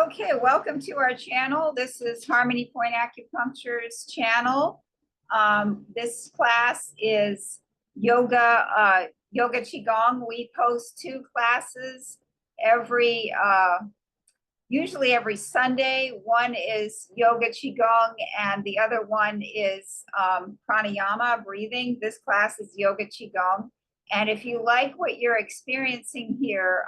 Okay, welcome to our channel. This is Harmony Point Acupuncture's channel. This class is yoga QiGong. We post 2 classes every usually every Sunday. One is yoga QiGong and the other one is pranayama, breathing. This class is yoga QiGong. And if you like what you're experiencing here,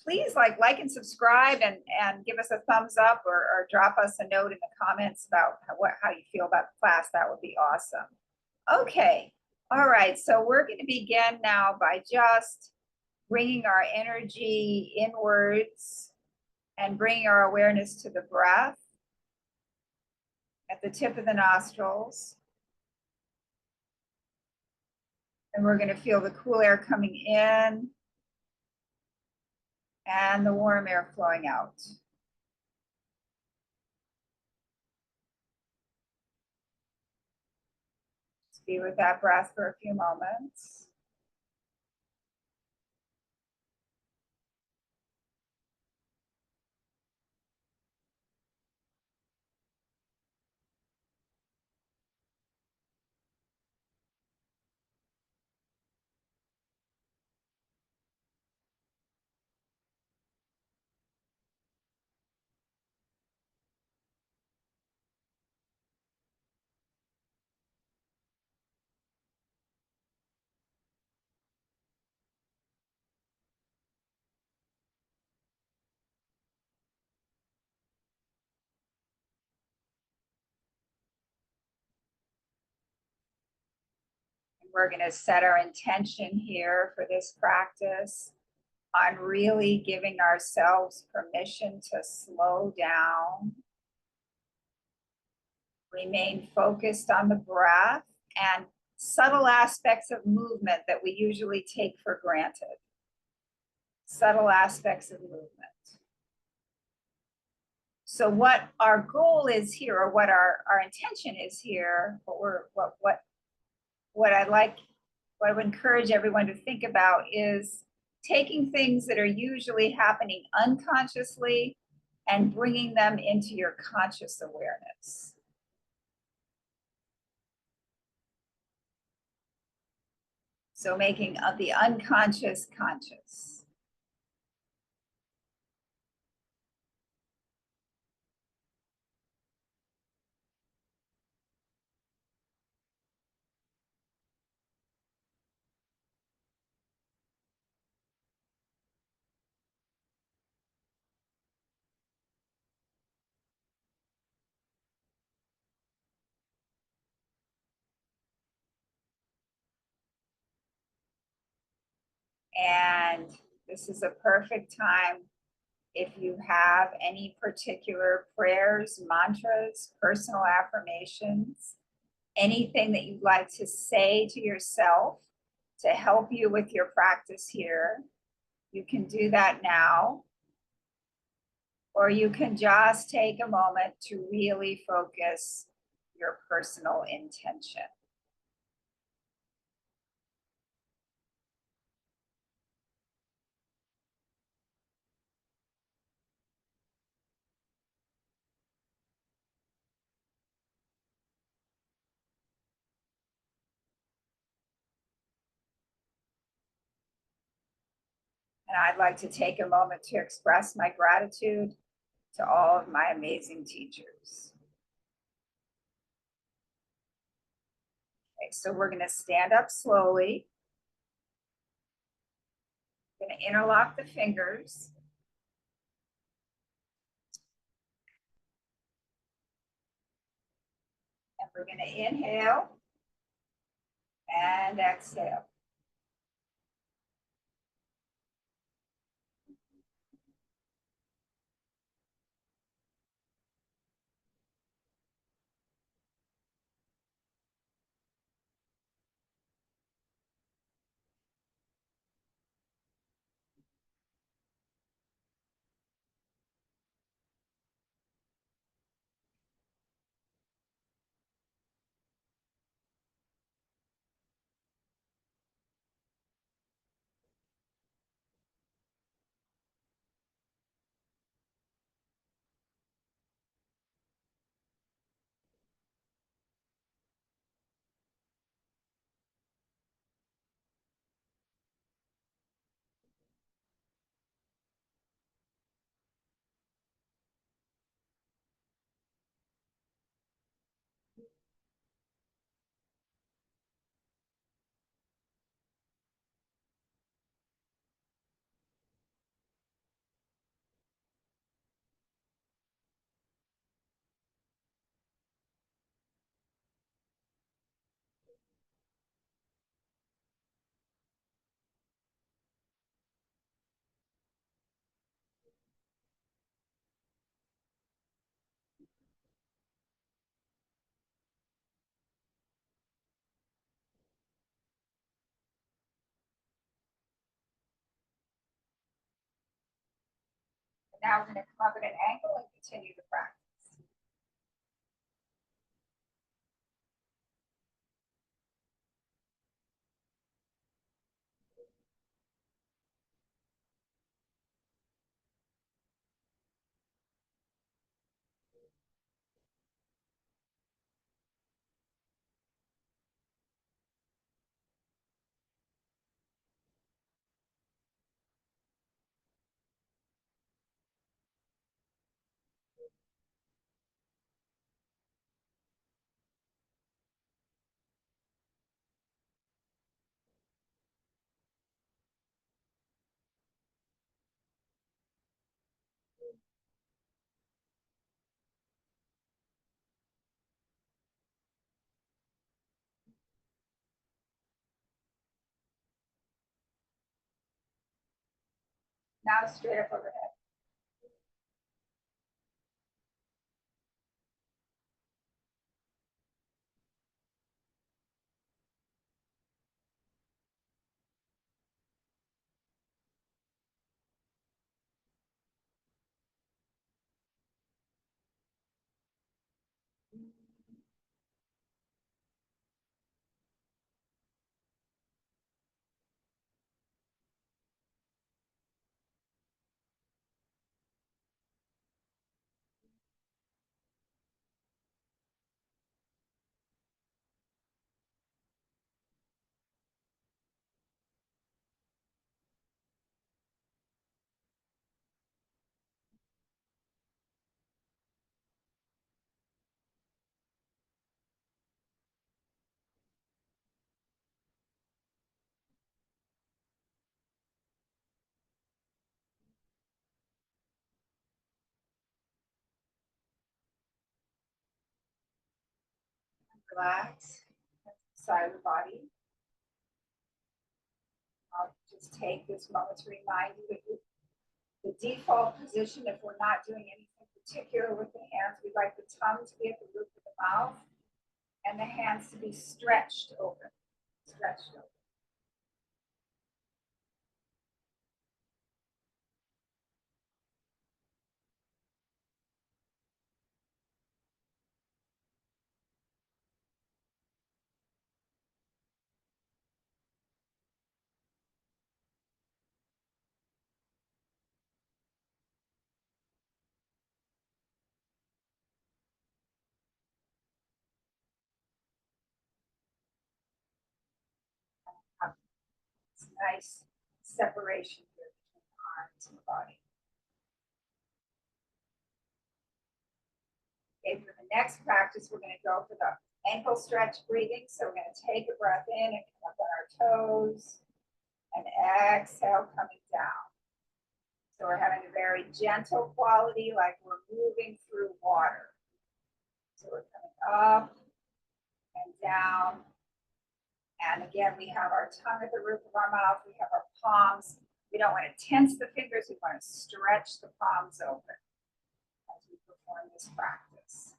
please like and subscribe and give us a thumbs up or drop us a note in the comments about how you feel about the class. That would be awesome. Okay. All right. So we're going to begin now by just bringing our energy inwards and bringing our awareness to the breath at the tip of the nostrils. And we're going to feel the cool air coming in and the warm air flowing out. Just be with that breath for a few moments. We're going to set our intention here for this practice on really giving ourselves permission to slow down, remain focused on the breath and subtle aspects of movement that we usually take for granted. Subtle aspects of movement. So what our goal is here, or what our intention is here, what I would encourage everyone to think about is taking things that are usually happening unconsciously and bringing them into your conscious awareness. So making of the unconscious conscious. And this is a perfect time if you have any particular prayers, mantras, personal affirmations, anything that you'd like to say to yourself to help you with your practice here, you can do that now. Or you can just take a moment to really focus your personal intention. And I'd like to take a moment to express my gratitude to all of my amazing teachers. Okay, so we're going to stand up slowly. We're going to interlock the fingers. And we're going to inhale and exhale. Now we're going to come up at an angle and continue the practice. Now straight up overhead. Relax. Side of the body. I'll just take this moment to remind you that the default position, if we're not doing anything particular with the hands, we'd like the tongue to be at the roof of the mouth and the hands to be stretched open. Stretched open. It's nice separation here between the arms and the body. Okay, for the next practice, we're going to go for the ankle stretch breathing. So we're going to take a breath in and come up on our toes and exhale coming down. So we're having a very gentle quality, like we're moving through water. So we're coming up and down. And again, we have our tongue at the roof of our mouth. We have our palms. We don't want to tense the fingers. We want to stretch the palms open as we perform this practice.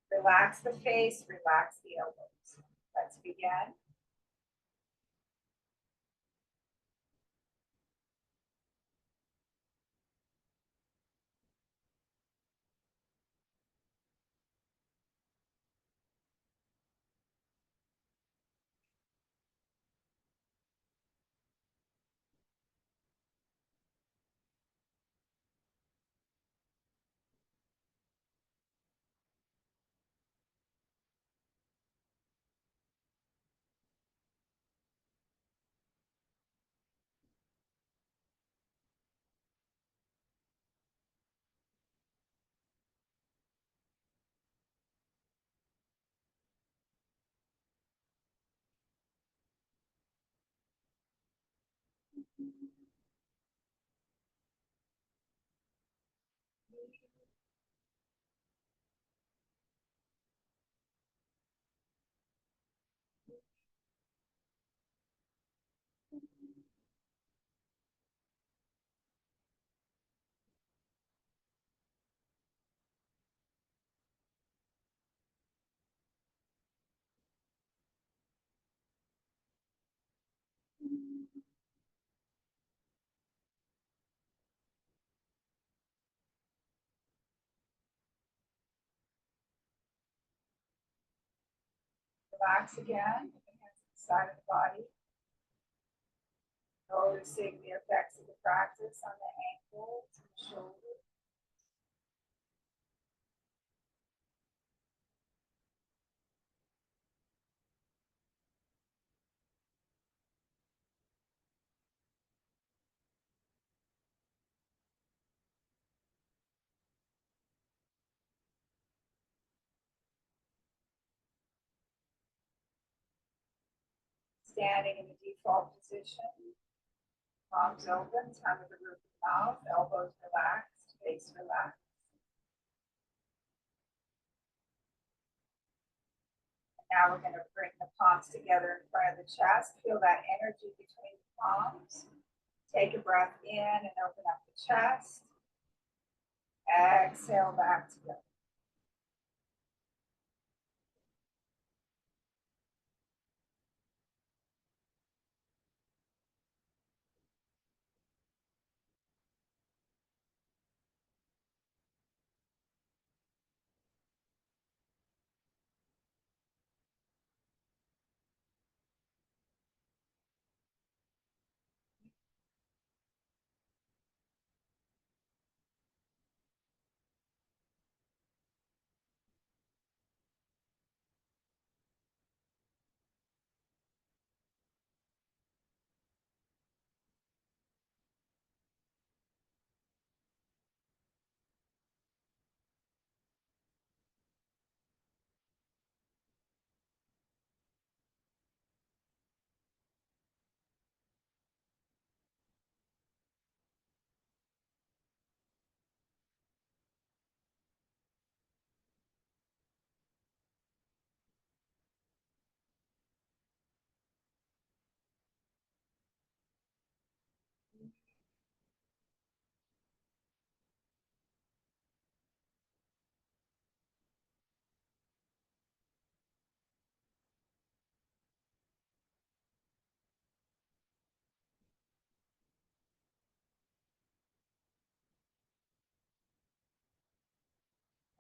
Relax the face, relax the elbows. Let's begin. relax again. Put the hands to the side of the body. Noticing the effects of the practice on the ankles and shoulders. Standing in the default position, palms open, tongue to the roof of the mouth, elbows relaxed, face relaxed. And now we're going to bring the palms together in front of the chest. Feel that energy between the palms. Take a breath in and open up the chest. Exhale back together.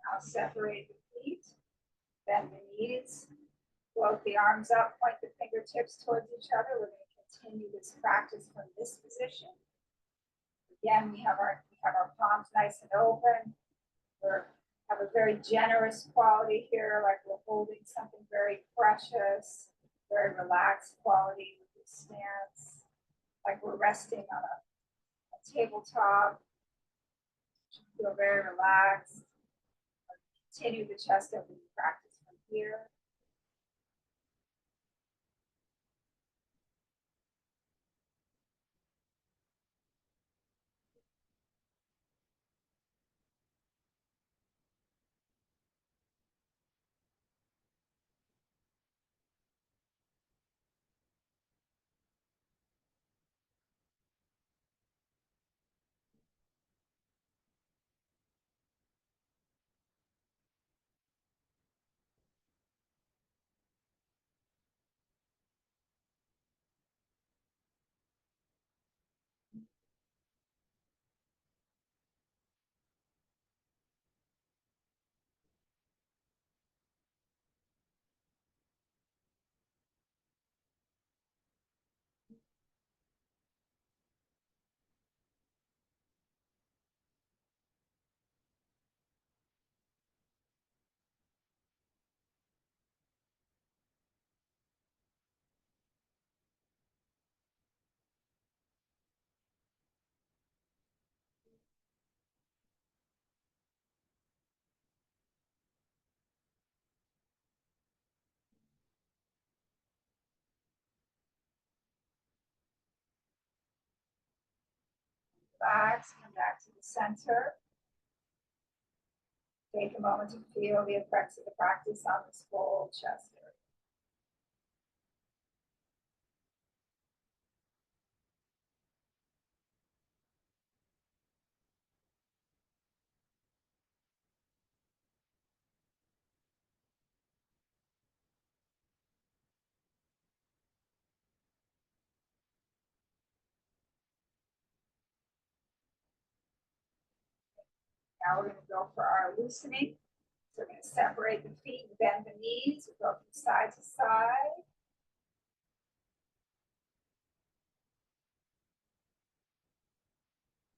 Now separate the feet, bend the knees, float the arms up, point the fingertips towards each other. We're going to continue this practice from this position. Again, we have our palms nice and open. We have a very generous quality here, like we're holding something very precious, very relaxed quality with this stance, like we're resting on a tabletop. Feel very relaxed. Continue the chest opening practice from here. Relax, come back to the center. Take a moment to feel the effects of the practice on this full chest area. Now we're going to go for our loosening. So we're going to separate the feet and bend the knees. We go from side to side.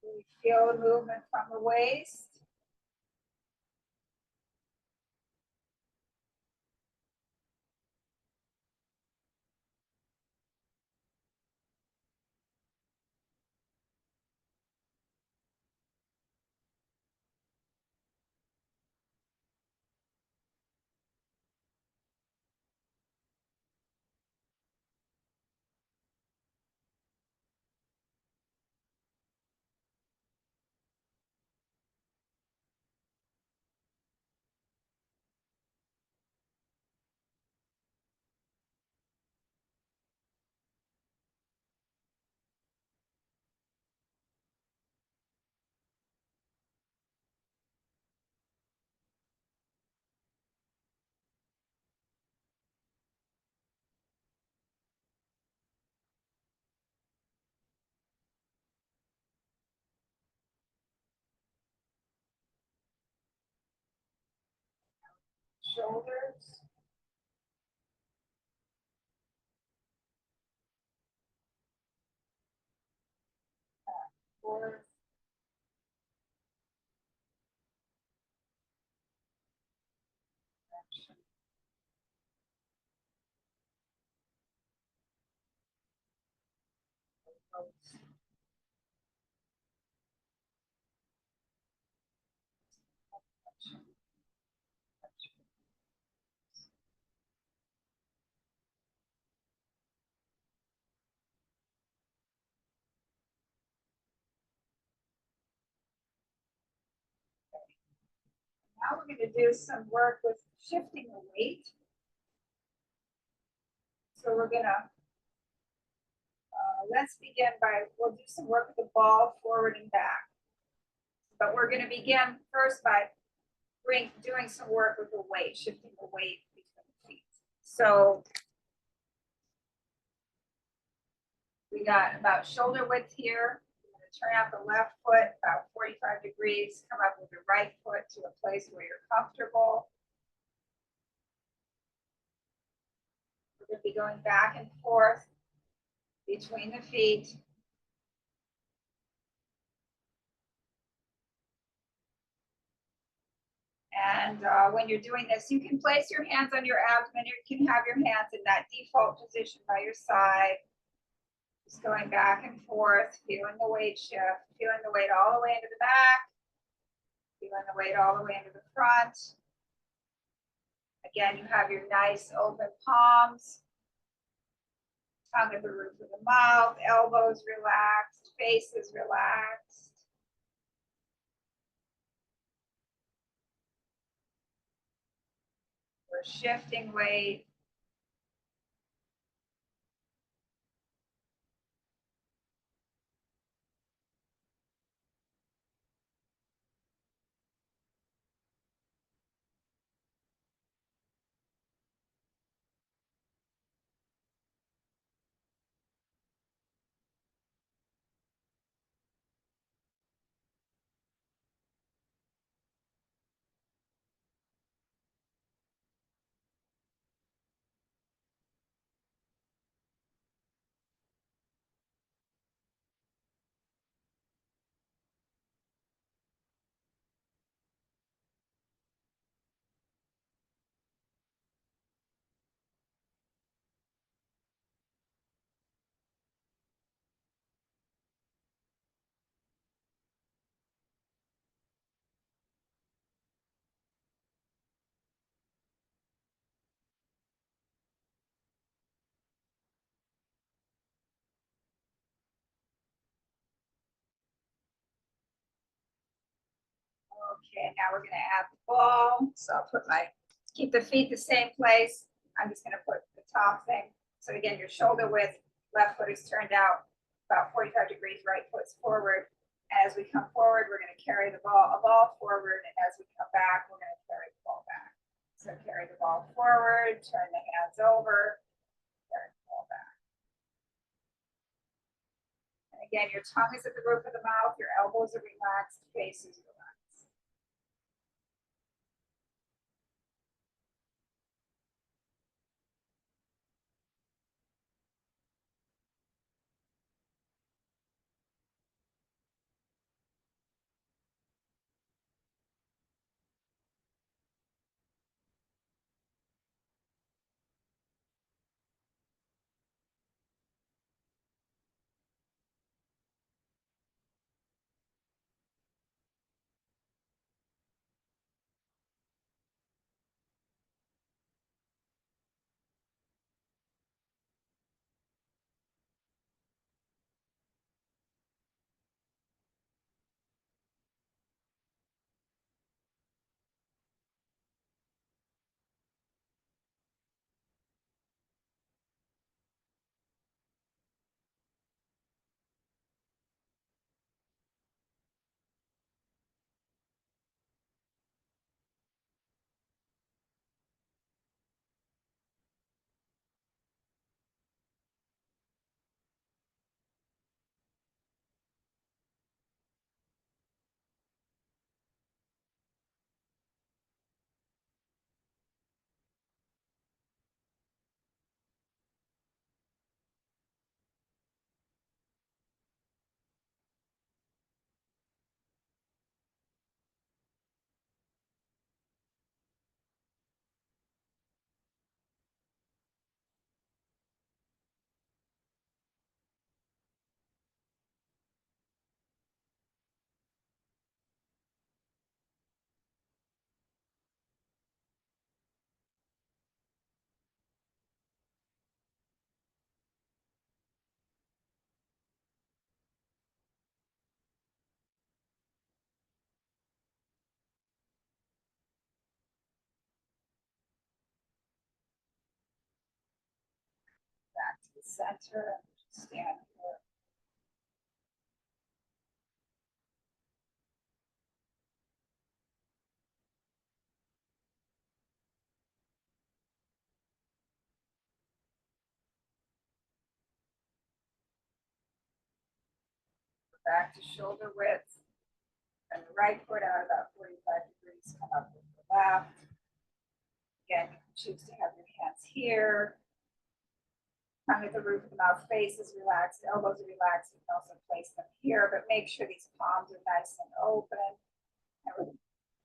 We feel the movement from the waist. Shoulders. Forth. Now we're going to do some work with shifting the weight. So we're going to, let's begin by, we'll do some work with the ball forward and back. But we're going to begin first by doing some work with the weight, shifting the weight between the feet. So we got about shoulder width here. We're going to turn out the left foot about 45 degrees, come up with the right foot to a place where you're comfortable. We're going to be going back and forth between the feet. And when you're doing this, you can place your hands on your abdomen. You can have your hands in that default position by your side. Just going back and forth, feeling the weight shift, feeling the weight all the way into the back, feeling the weight all the way into the front. Again, you have your nice open palms, tongue at the roof of the mouth, elbows relaxed, face is relaxed. We're shifting weight. Okay, now we're gonna add the ball. So I'll keep the feet the same place. I'm just gonna put the top thing. So again, your shoulder width, left foot is turned out about 45 degrees, right foot's forward. As we come forward, we're gonna carry a ball forward, and as we come back, we're gonna carry the ball back. So carry the ball forward, turn the hands over, carry the ball back. And again, your tongue is at the roof of the mouth, your elbows are relaxed, face is relaxed. the center. Stand here. Back to shoulder width. And the right foot out about 45 degrees. Come up with the left. Again, you can choose to have your hands here. Tongue at the roof of the mouth, face is relaxed, elbows are relaxed. You can also place them here, but make sure these palms are nice and open. I would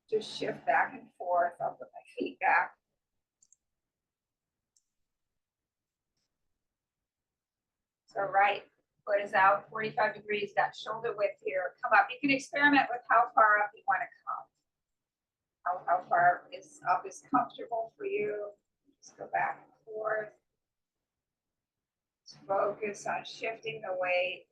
just shift back and forth. I'll put my feet back. So right foot is out 45 degrees, got shoulder width here. Come up. You can experiment with how far up you want to come. How far is up is comfortable for you. Just go back and forth. Just focus on shifting the weight.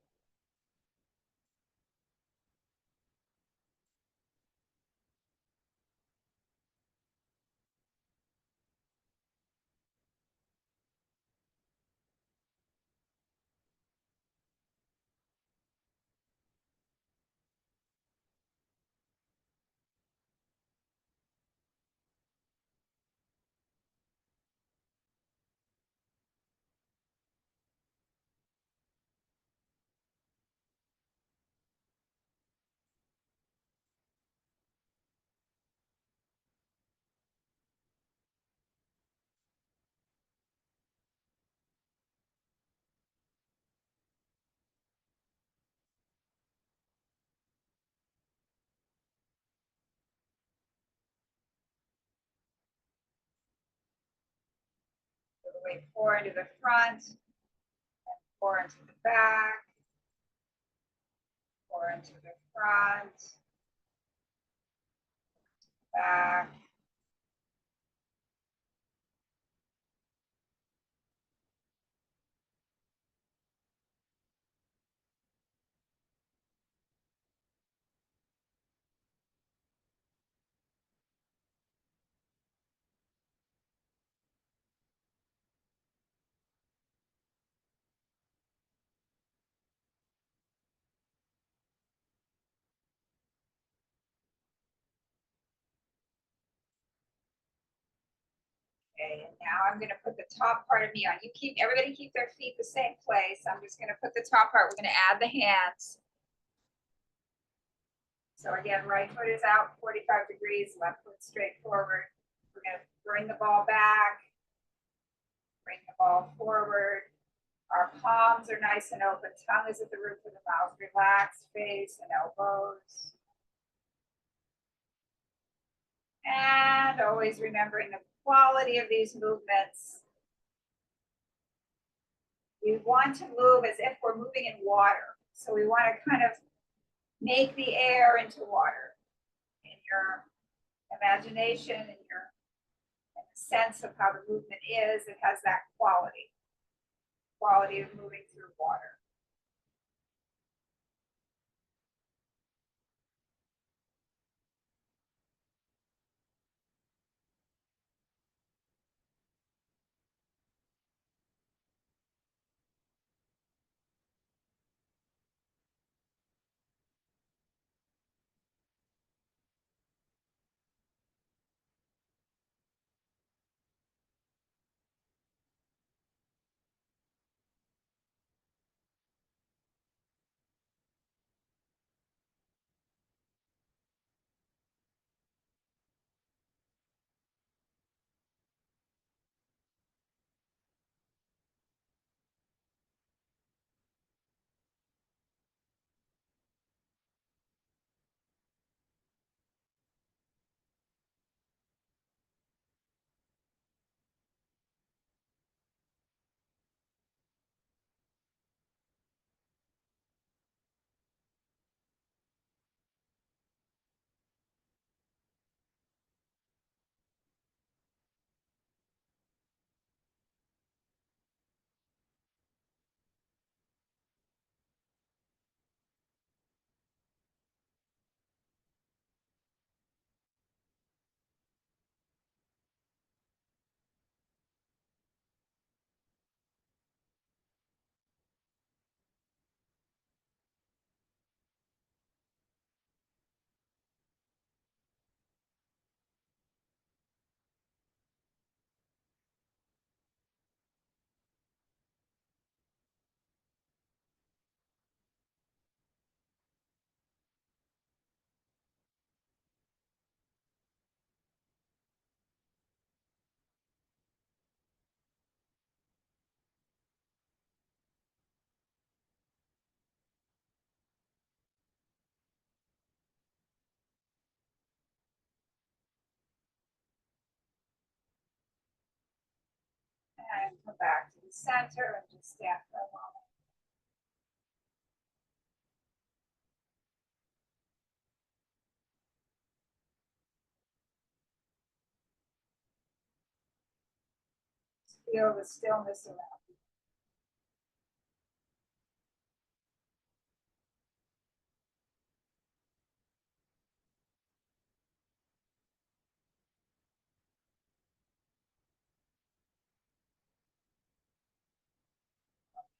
The weight forward to the front, and forward to the back, forward to the front, back. Okay, and now I'm going to put the top part of me on. Everybody keep their feet the same place. I'm just going to put the top part. We're going to add the hands. So again, right foot is out 45 degrees, left foot straight forward. We're going to bring the ball back, bring the ball forward. Our palms are nice and open. Tongue is at the roof of the mouth. Relaxed face and elbows. And always remembering the quality of these movements. We want to move as if we're moving in water. So we want to kind of make the air into water in your imagination and your sense of how the movement is. It has that quality of moving through water. come back to the center and just stand for a moment. Feel the stillness around you.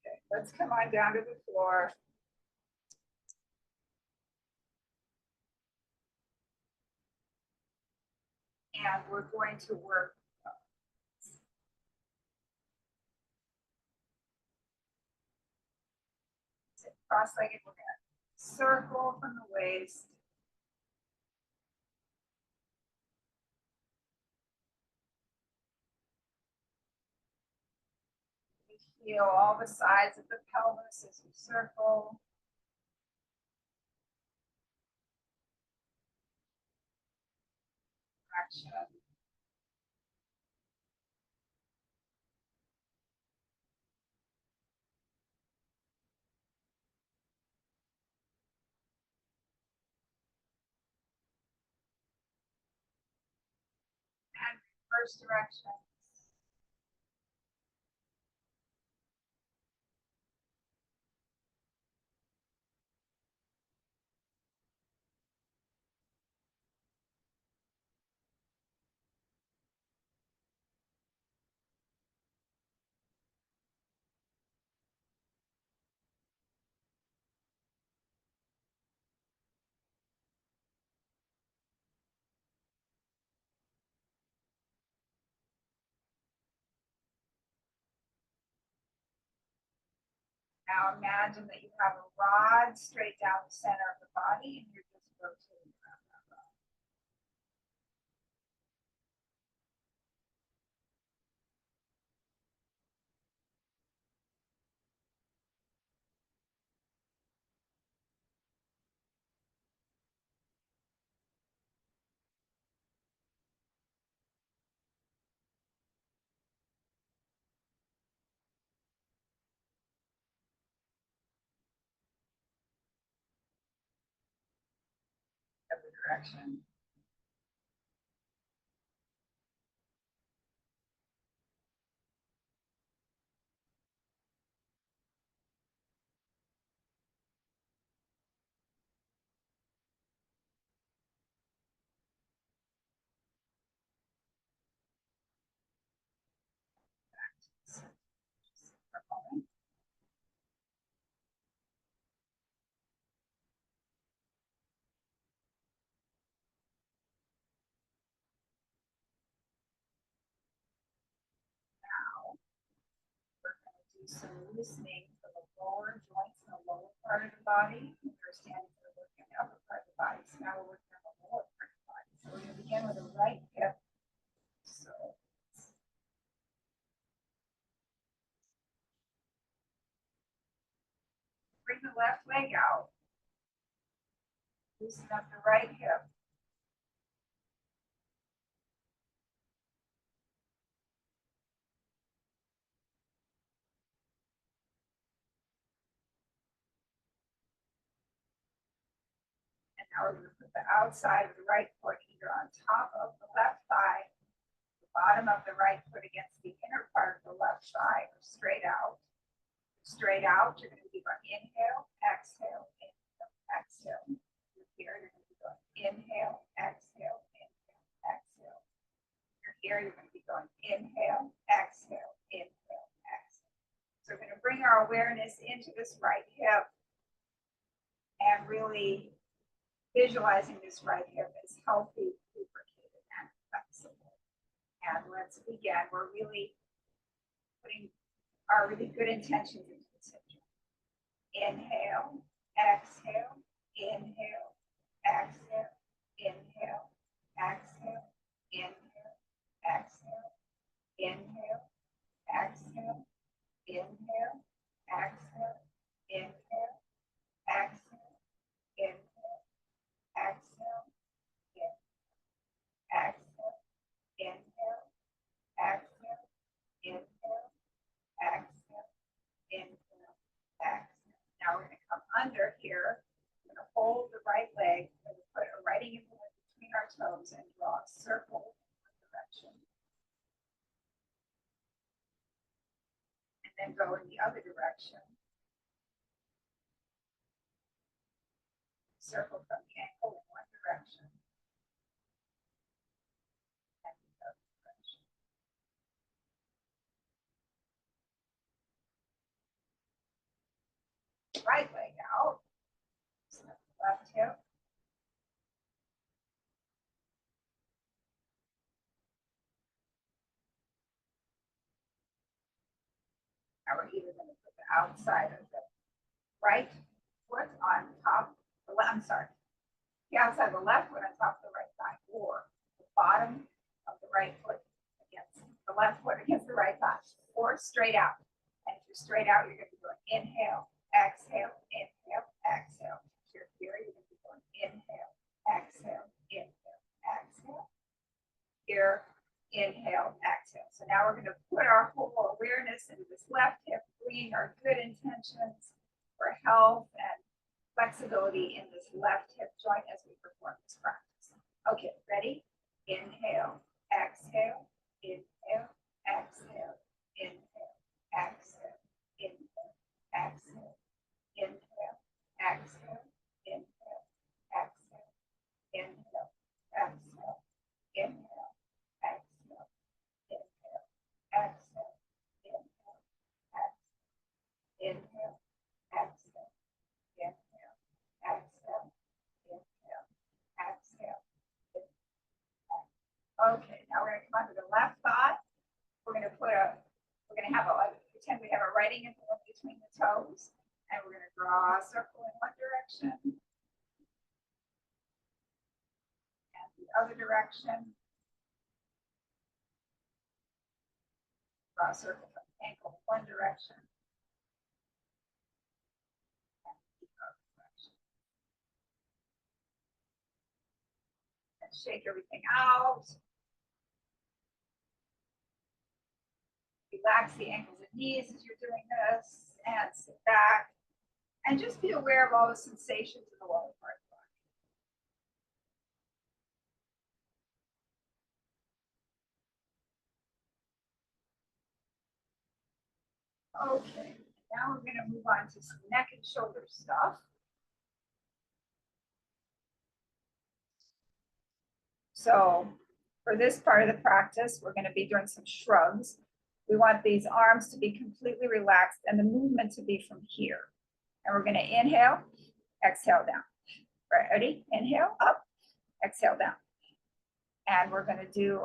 Okay, let's come on down to the floor. And we're going to work cross-legged. We're going to circle from the waist. We feel all the sides of the pelvis as we circle. Action. And reverse direction. Now imagine that you have a rod straight down the center of the body and you're just rotating around that rod. Every direction. Just for a moment. Now we're going to do some loosening for the lower joints and the lower part of the body. We're standing for working the upper part of the body. So now we're working on the lower part of the body. So we're going to begin with the right hip. So bring the left leg out. Loosen up the right hip. And now we're going to put the outside of the right foot either on top of the left thigh, the bottom of the right foot against the inner part of the left thigh, or straight out. Straight out, you're going to be going inhale, exhale, inhale, exhale. Here, you're going to be going inhale, exhale, inhale, exhale. Here, you're going to be going inhale, exhale, inhale, exhale. So we're going to bring our awareness into this right hip and really visualizing this right hip as healthy, lubricated, and flexible. And let's begin. We're really putting our really good intentions into this hip joint. Inhale, exhale, inhale, exhale, inhale, exhale, inhale, exhale, inhale, exhale, inhale, exhale, inhale, exhale, inhale, exhale, exhale, inhale, exhale, inhale, other direction. Circle from the ankle in one direction. And the other direction. Right leg out. Left hip. Now we're either going to put the outside of the right foot on top, I'm sorry, the outside of the left foot on top of the right thigh, or the bottom of the right foot against the left foot against the right thigh, or straight out. And if you're straight out, you're going to be going inhale, exhale, inhale, exhale. If you're here, you're going to be going inhale, exhale, inhale, exhale. Here, inhale, exhale. So now we're going to put our whole awareness into this left hip, bringing our good intentions for health and flexibility in this left hip joint as we perform this practice. Okay, ready? Inhale, exhale, inhale, exhale, inhale, exhale, inhale, exhale, inhale, exhale, inhale, exhale, inhale, exhale, inhale. Exhale, inhale, exhale, exhale, inhale, exhale, inhale, exhale. Okay, now we're going to come onto the left thigh. We're going to pretend we have a writing envelope between the toes, and we're going to draw a circle in one direction and the other direction. Draw a circle from the ankle in one direction. And shake everything out. Relax the ankles and knees as you're doing this, and sit back. And just be aware of all the sensations in the lower part of the body. Okay, now we're going to move on to some neck and shoulder stuff. So for this part of the practice, we're going to be doing some shrugs. We want these arms to be completely relaxed and the movement to be from here. And we're going to inhale, exhale down. Ready? Inhale, up, exhale down. And we're going to do,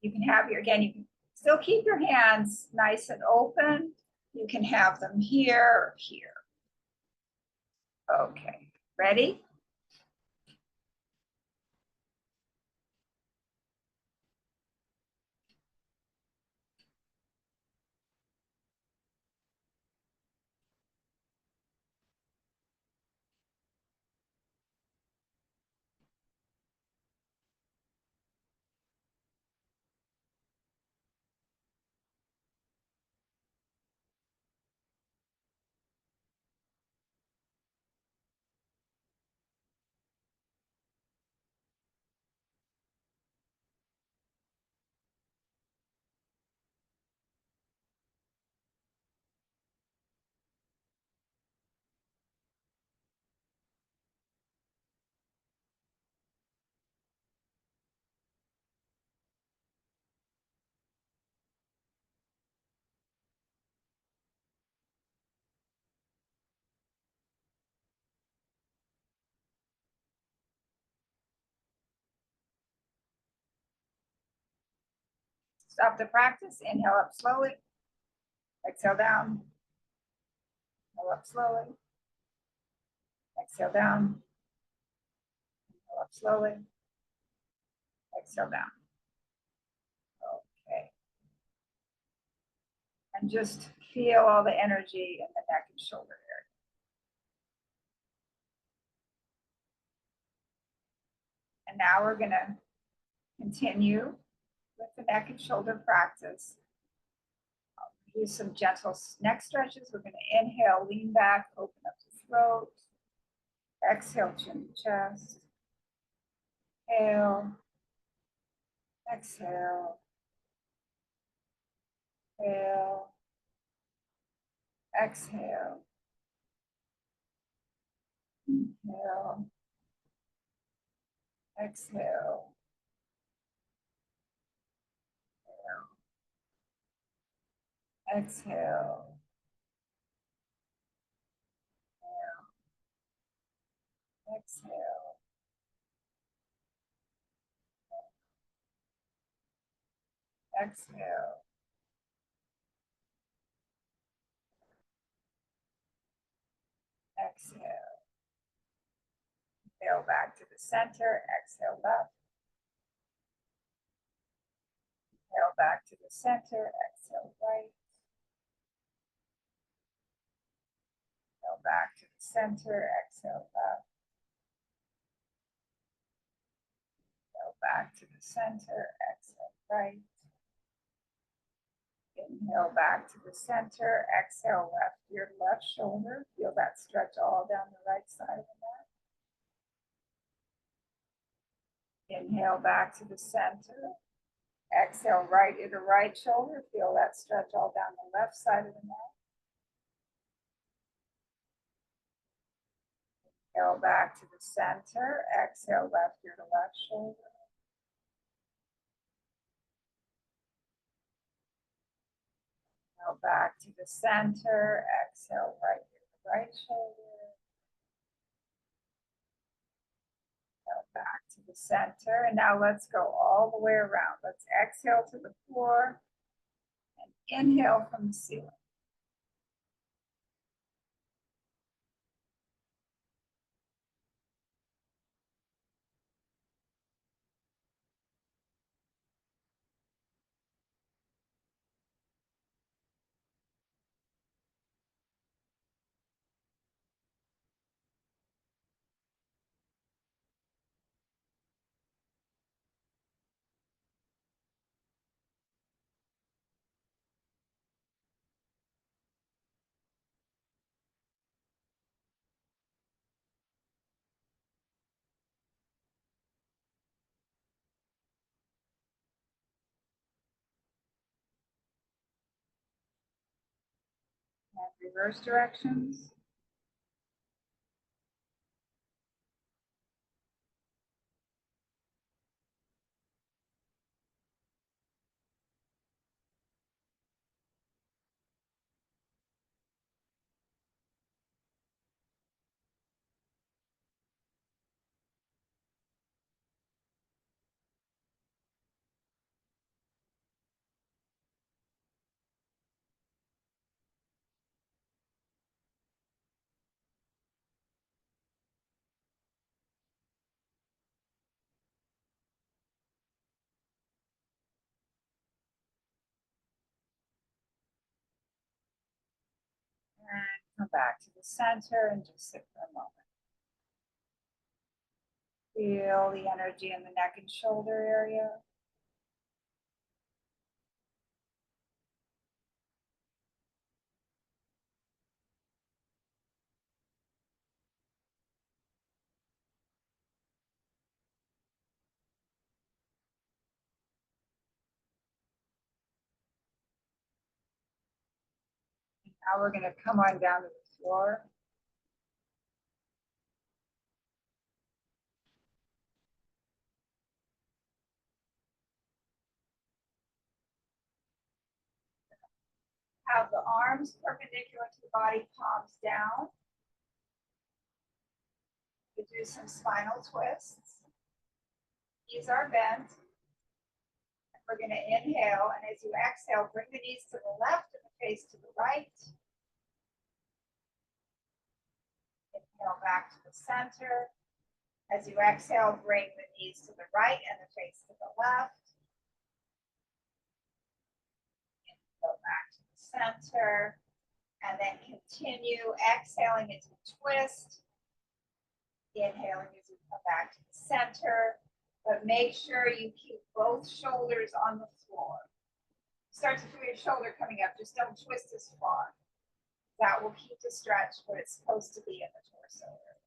you can have your, again, you can still keep your hands nice and open. You can have them here or here. Okay, ready? Stop the practice, inhale up slowly, exhale down, inhale up slowly, exhale down, inhale up slowly, exhale down. Okay. And just feel all the energy in the neck and shoulder area. And now we're going to continue with the neck and shoulder practice. Do some gentle neck stretches. We're going to inhale, lean back, open up the throat. Exhale, chin to chest. Inhale. Exhale. Inhale. Exhale. Inhale. Exhale. Exhale. Exhale. Exhale. Exhale. Inhale back to the center. Exhale left. Inhale back to the center. Exhale right. Inhale back to the center. Exhale left. Inhale back to the center. Exhale right. Inhale back to the center. Exhale left your left shoulder. Feel that stretch all down the right side of the mat. Inhale back to the center. Exhale right inner right shoulder. Feel that stretch all down the left side of the mat. Inhale back to the center. Exhale left ear to left shoulder. Inhale back to the center. Exhale right ear to right shoulder. Inhale back to the center. And now let's go all the way around. Let's exhale to the floor and inhale from the ceiling. And reverse directions. And come back to the center and just sit for a moment. Feel the energy in the neck and shoulder area. Now we're going to come on down to the floor. Have the arms perpendicular to the body, palms down. We do some spinal twists. Knees are bent. And we're going to inhale, and as you exhale, bring the knees to the left and the face to the right. Inhale back to the center. As you exhale, bring the knees to the right and the face to the left. Inhale back to the center. And then continue exhaling as you twist. Inhaling as you come back to the center. But make sure you keep both shoulders on the floor. Start to feel your shoulder coming up. Just don't twist as far. That will keep the stretch where it's supposed to be in the torso area.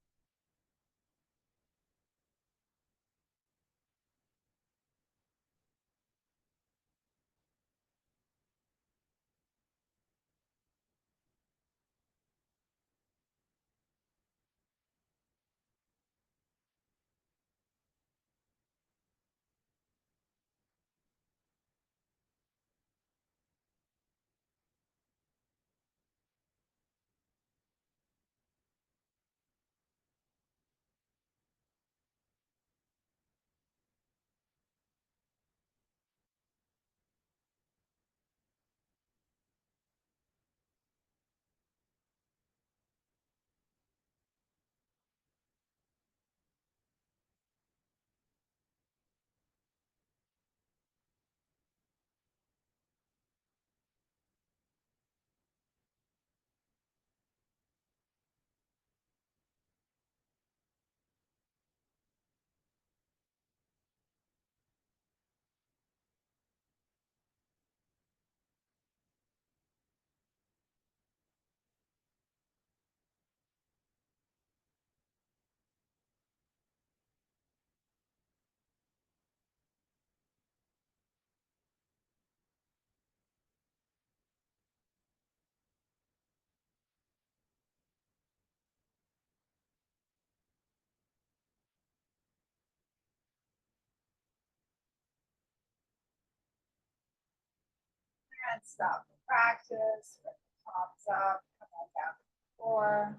and stop the practice. Put the palms up, come on down to the floor.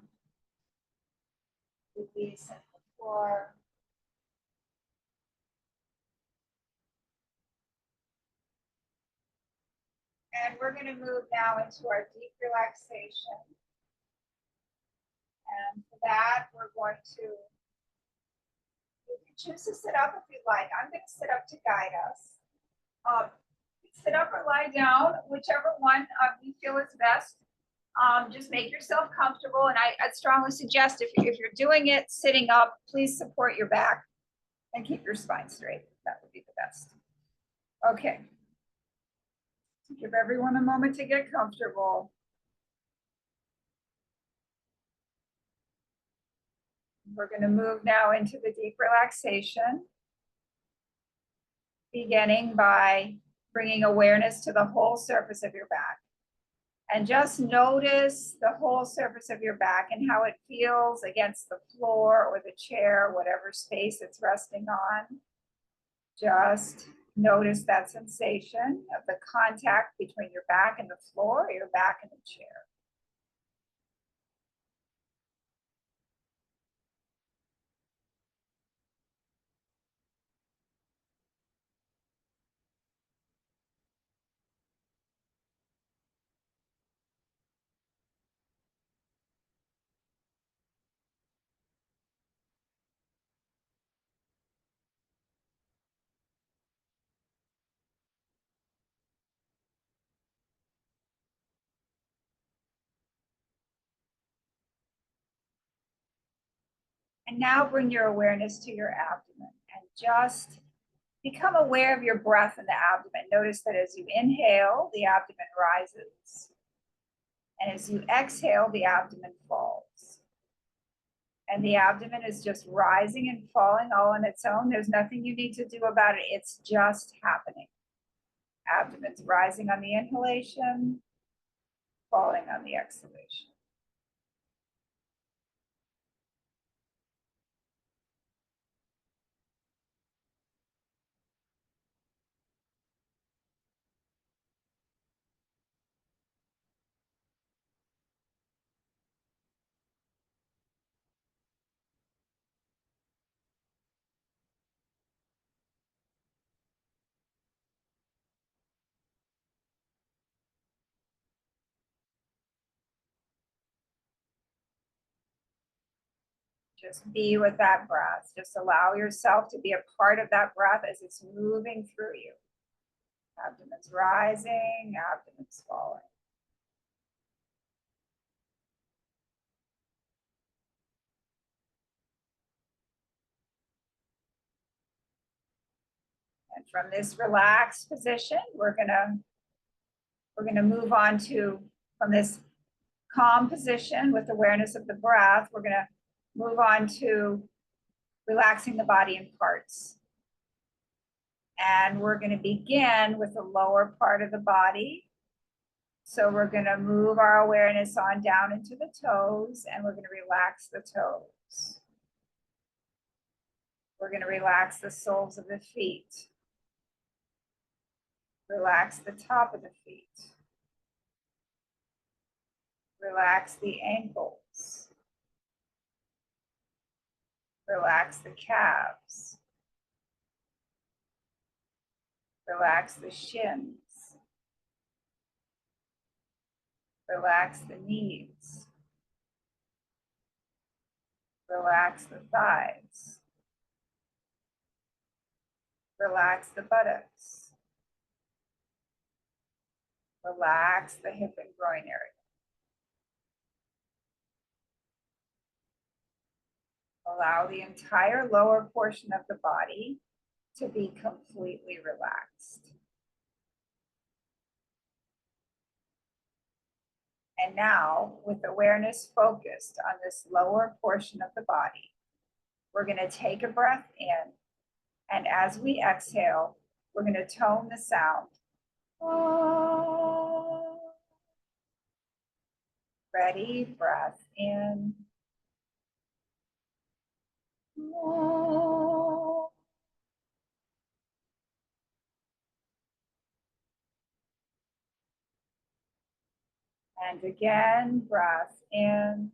Release on the floor. And we're going to move now into our deep relaxation. And for that, we're going to, you can choose to sit up if you'd like. I'm going to sit up to guide us. Sit up or lie down, whichever one you feel is best. Just make yourself comfortable. And I'd strongly suggest if you're doing it sitting up, please support your back and keep your spine straight. That would be the best. Okay. Give everyone a moment to get comfortable. We're going to move now into the deep relaxation, beginning by bringing awareness to the whole surface of your back. And just notice the whole surface of your back and how it feels against the floor or the chair, whatever space it's resting on. Just notice that sensation of the contact between your back and the floor, or your back and the chair. And now bring your awareness to your abdomen and just become aware of your breath in the abdomen. Notice that as you inhale, the abdomen rises. And as you exhale, the abdomen falls. And the abdomen is just rising and falling all on its own. There's nothing you need to do about it. It's just happening. Abdomen's rising on the inhalation, falling on the exhalation. Just be with that breath. Just allow yourself to be a part of that breath as it's moving through you. Abdomen's rising, abdomen's falling. And from this relaxed position, we're gonna move on to, from this calm position with awareness of the breath, we're gonna move on to relaxing the body in parts. And we're gonna begin with the lower part of the body. So we're gonna move our awareness on down into the toes, and we're gonna relax the toes. We're gonna relax the soles of the feet. Relax the top of the feet. Relax the ankles. Relax the calves. Relax the shins. Relax the knees. Relax the thighs. Relax the buttocks. Relax the hip and groin area. Allow the entire lower portion of the body to be completely relaxed. And now, with awareness focused on this lower portion of the body, we're going to take a breath in. And as we exhale, we're going to tone the sound. Ready? Breath in. And again, breath in.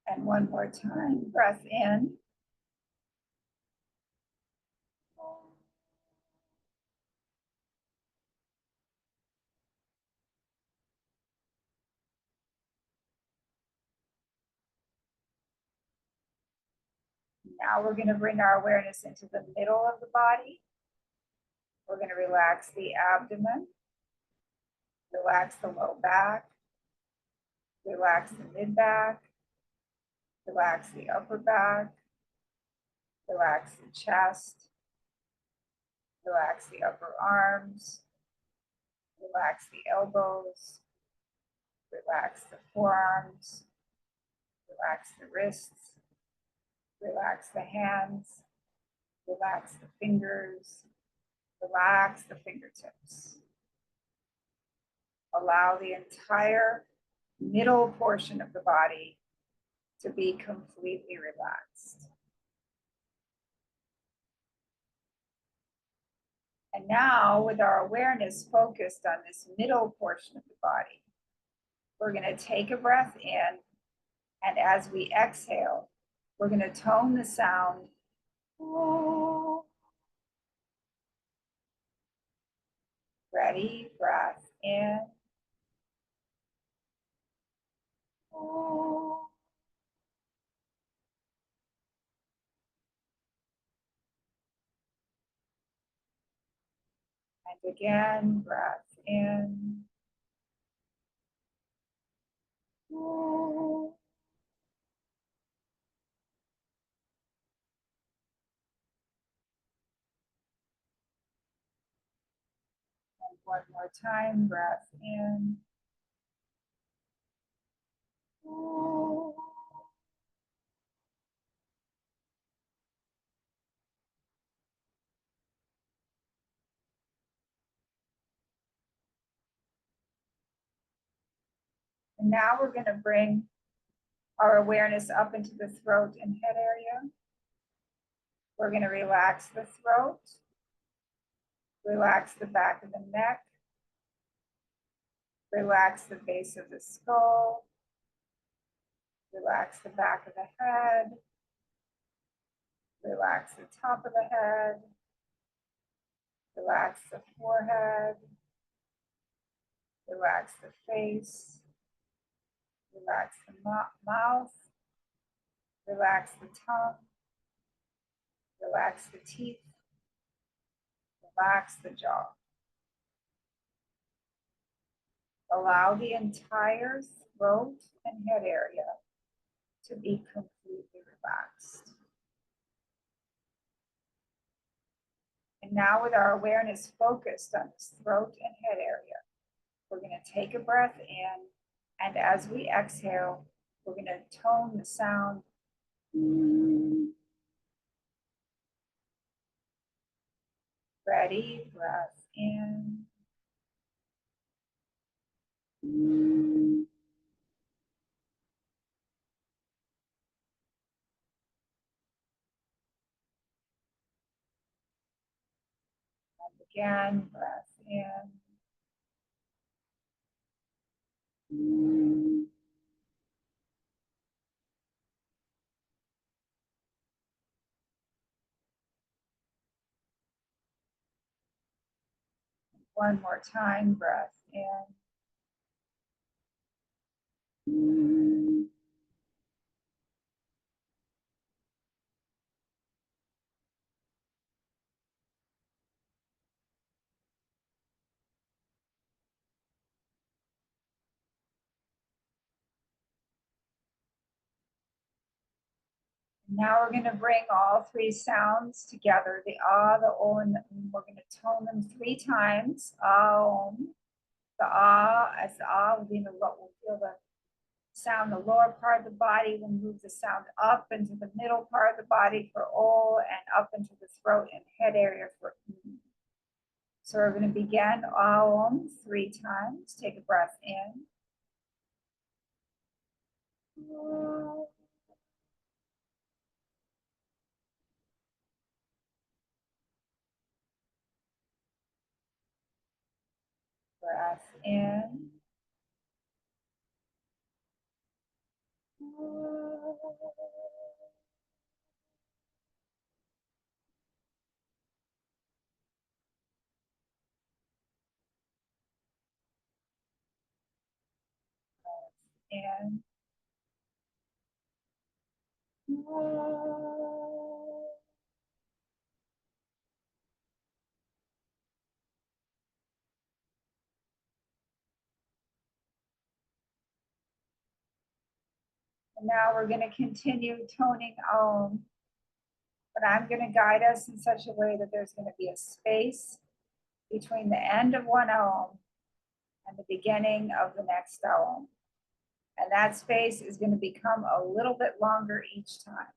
And one more time, breath in. Now we're going to bring our awareness into the middle of the body. We're going to relax the abdomen, relax the low back, relax the mid back, relax the upper back, relax the chest, relax the upper arms, relax the elbows, relax the forearms, relax the wrists, relax the hands, relax the fingers, relax the fingertips. Allow the entire middle portion of the body to be completely relaxed. And now, with our awareness focused on this middle portion of the body, we're going to take a breath in, and as we exhale, we're going to tone the sound. Ready? Breath in. And again, breath in. And one more time, breath in. And now we're going to bring our awareness up into the throat and head area. We're going to relax the throat, relax the back of the neck, relax the base of the skull, relax the back of the head, relax the top of the head, relax the forehead, relax the face, relax the mouth, relax the tongue, relax the teeth, relax the jaw. Allow the entire throat and head area to be completely relaxed. And now, with our awareness focused on this throat and head area, we're going to take a breath in, and as we exhale, we're going to tone the sound. Ready? Breath in. And again, breath in. One more time, breath in. Now we're going to bring all three sounds together, the ah, the o, and the we're going to tone them 3 times. Ah, the ah, as the ah will be in the low, we'll feel the sound, the lower part of the body, we'll move the sound up into the middle part of the body for o, and up into the throat and head area for e. So we're going to begin Om 3 times. Take a breath in. Breath in. In. And now we're going to continue toning Om, but I'm going to guide us in such a way that there's going to be a space between the end of one Om and the beginning of the next Om. And that space is going to become a little bit longer each time.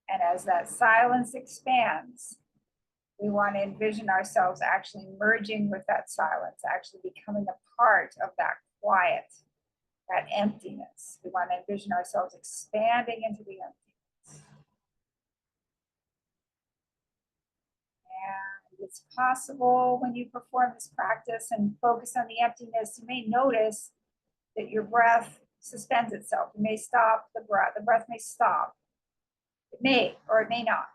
And as that silence expands, we want to envision ourselves actually merging with that silence, actually becoming a part of that quiet, that emptiness. We want to envision ourselves expanding into the emptiness. And it's possible when you perform this practice and focus on the emptiness, you may notice that your breath suspends itself. You may stop the breath. The breath may stop. It may or it may not.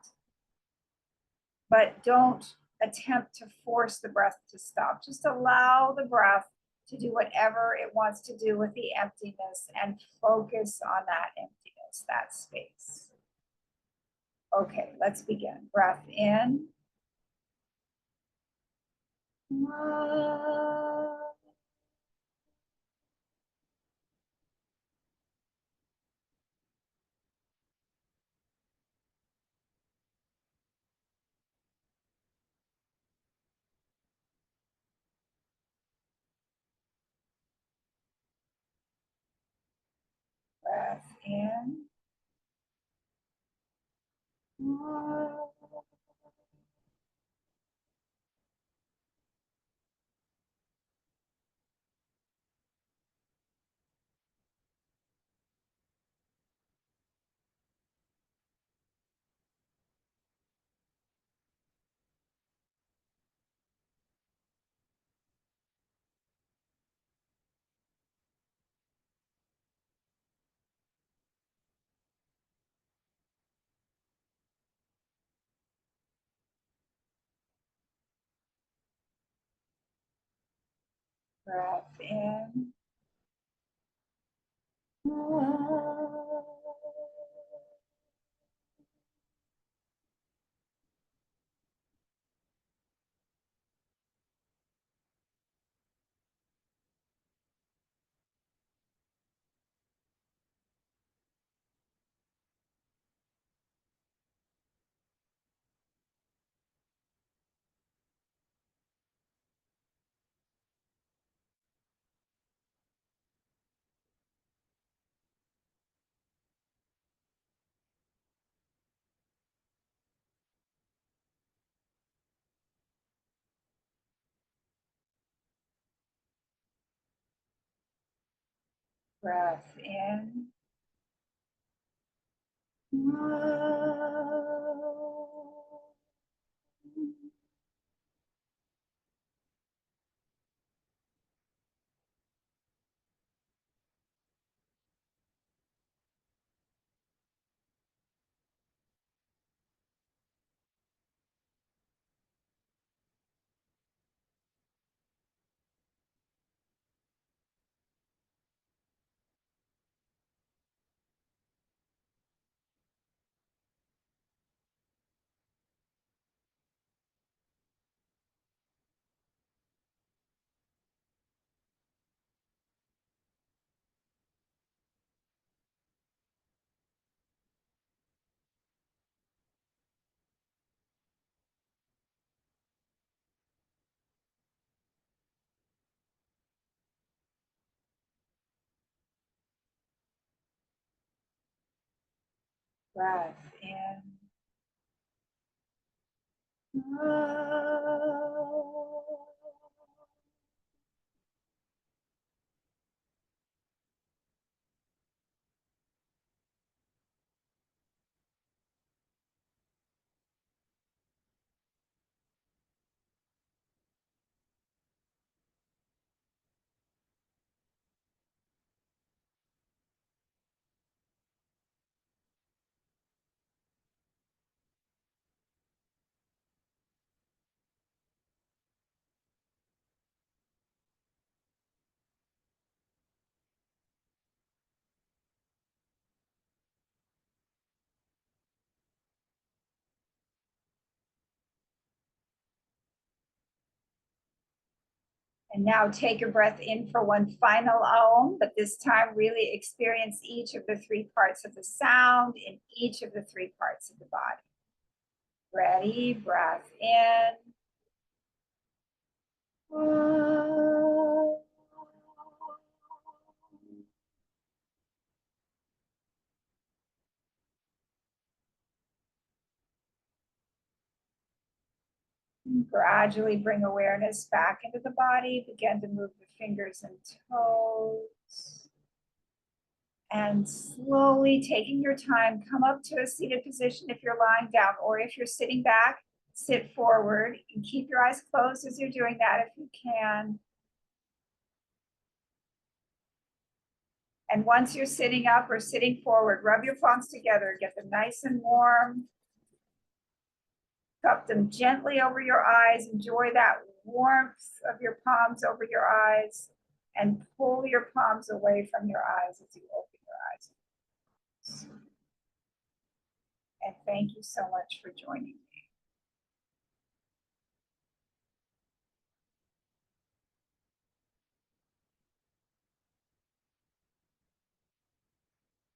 But don't attempt to force the breath to stop. Just allow the breath to do whatever it wants to do with the emptiness and focus on that emptiness, that space. Okay, let's begin. Breath in. Breath in. Breath in. Breath in. Breath in. And now take a breath in for one final Om, but this time really experience each of the three parts of the sound in each of the three parts of the body. Ready, breath in. Gradually bring awareness back into the body. Begin to move the fingers and toes. And slowly taking your time, come up to a seated position if you're lying down, or if you're sitting back, sit forward and keep your eyes closed as you're doing that if you can. And once you're sitting up or sitting forward, rub your palms together, get them nice and warm. Cup them gently over your eyes. Enjoy that warmth of your palms over your eyes, and pull your palms away from your eyes as you open your eyes. And thank you so much for joining me.